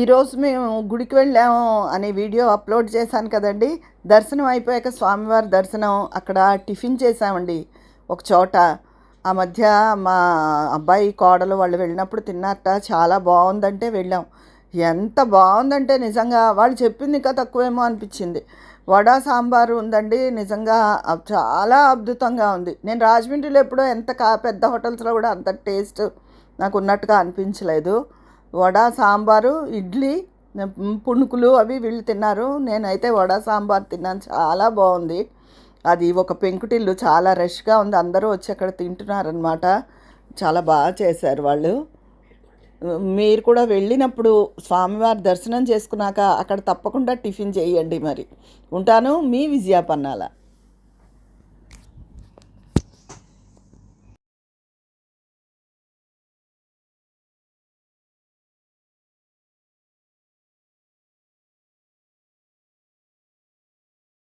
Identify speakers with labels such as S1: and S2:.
S1: ఈరోజు మేము గుడికి వెళ్ళాము అనే వీడియో అప్లోడ్ చేశాను కదండి. దర్శనం అయిపోయాక స్వామివారి దర్శనం అక్కడ టిఫిన్ చేసామండి ఒక చోట. ఆ మధ్య మా అబ్బాయి కోడలు వాళ్ళు వెళ్ళినప్పుడు తిన్నారట. చాలా బాగుందంటే వెళ్ళాం. ఎంత బాగుందంటే నిజంగా వాళ్ళు చెప్పింది ఇంకా తక్కువేమో అనిపించింది. వడ సాంబారు ఉందండి, నిజంగా చాలా అద్భుతంగా ఉంది. నేను రాజమండ్రిలో ఎప్పుడో పెద్ద హోటల్స్లో కూడా అంత టేస్ట్ నాకు ఉన్నట్టుగా అనిపించలేదు. వడ సాంబారు ఇడ్లీ పుణుకులు అవి వీళ్ళు తిన్నారు. నేనైతే వడ సాంబార్ తిన్నాను, చాలా బాగుంది. అది ఒక పెంకుటిల్లు, చాలా రష్గా ఉంది, అందరూ వచ్చి అక్కడ తింటున్నారనమాట. చాలా బాగా చేశారు వాళ్ళు. మీరు కూడా వెళ్ళినప్పుడు స్వామివారి దర్శనం చేసుకున్నాక అక్కడ తప్పకుండా టిఫిన్ చేయండి. మరి ఉంటాను, మీ విజయ పన్నాల.